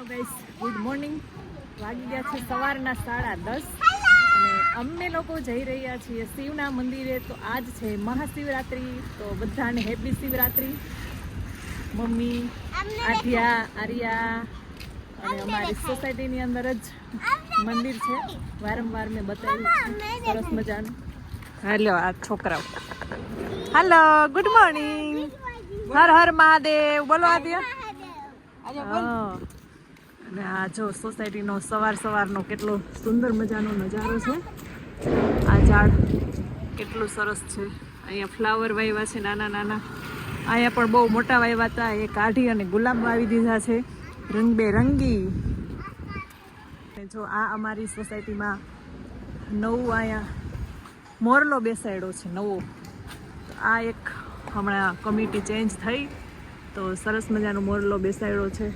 Hello guys, good morning. વાગી ગયા છે સવારના 10:30 અને અમે લોકો જઈ રહ્યા છીએ શિવના મંદિરે. તો આજ છે મહાશિવરાત્રિ, તો બધાને હેપી શિવરાત્રિ. મમ્મી, આઠિયા, આર્યા અને અમારી સોસાયટીની અંદર જ મંદિર છે. વારંવાર મેં બતાવ્યું છે, સરસ મજાનું. હાલો આ છોકરાઓ. હાલો, ગુડ મોર્નિંગ. હર હર મહાદેવ બોલો આદ્યા. અને આ જો સોસાયટીનો સવારનો કેટલો સુંદર મજાનો નજારો છે. આ ઝાડ કેટલું સરસ છે. અહીંયા ફ્લાવર વાવ્યા છે નાના નાના. અહીંયા પણ બહુ મોટા વાવ્યા હતા. એ કાઢી અને ગુલાબ વાવી દીધા છે રંગબેરંગી. જો આ અમારી સોસાયટીમાં નવું અહીંયા મોરલો બેસાડ્યો છે નવો. આ એક હમણાં કમિટી ચેન્જ થઈ તો સરસ મજાનો મોરલો બેસાડ્યો છે.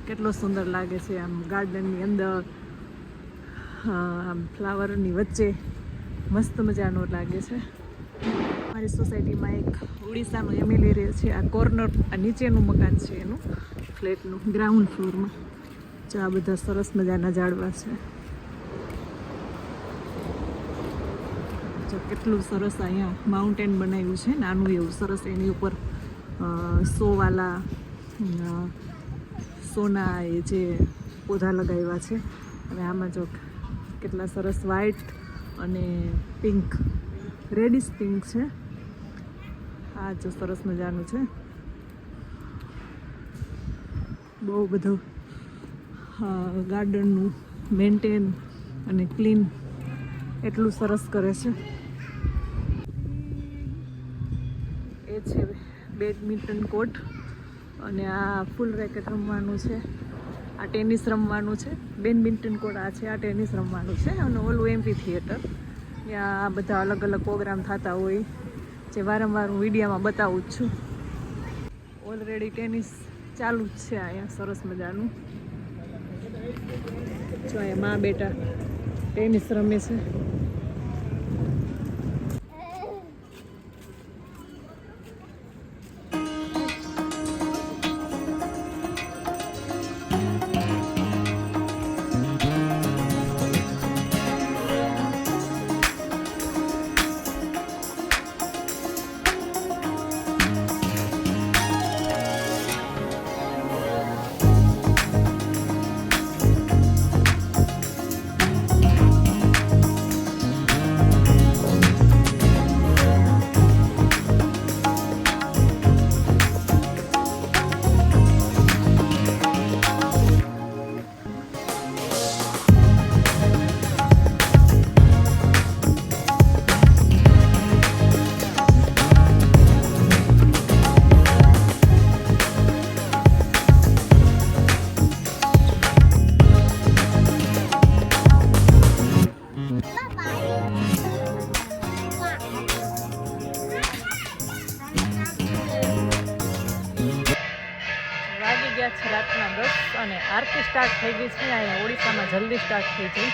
કેટલો સુંદર લાગે છે આમ ગાર્ડનની અંદર, આમ ફ્લાવરની વચ્ચે મસ્ત મજાનો લાગે છે. અમારી સોસાયટીમાં એક ઉડીસાનો એમએલએ રહે છે. આ કોર્નર, આ નીચેનું મકાન છે એનું, ફ્લેટનું ગ્રાઉન્ડ ફ્લોરમાં. જો આ બધા સરસ મજાના ઝાડવા છે. જો કેટલું સરસ અહીંયા માઉન્ટેન બનાવ્યું છે નાનું એવું સરસ. એની ઉપર સોવાલા સોના એ જે પૌધા લગાવ્યા છે. અને આમાં જો કેટલા સરસ વ્હાઈટ અને પિંક, રેડિશ પિંક છે. આ જો સરસ મજાનું છે. બહુ બધું ગાર્ડનનું મેન્ટેન અને ક્લીન એટલું સરસ કરે છે. એ છે બેડમિન્ટન કોર્ટ અને આ ફૂલ રેકેટ રમવાનું છે. આ ટેનિસ રમવાનું છે. બેડમિન્ટન કોર્ટ આ છે, આ ટેનિસ રમવાનું છે. અને ઓલું એમ્ફી થિયેટર, ત્યાં આ બધા અલગ અલગ પ્રોગ્રામ થતા હોય જે વારંવાર હું વિડીયોમાં બતાવું જ છું. ઓલરેડી ટેનિસ ચાલુ જ છે અહીંયા સરસ મજાનું. જો અહીંયા મા બેટા ટેનિસ રમે છે. રાતના 10 અને આરતી સ્ટાર્ટ થઈ ગઈ છે. અહીંયા ઓડિશામાં જલ્દી સ્ટાર્ટ થઈ ગઈ.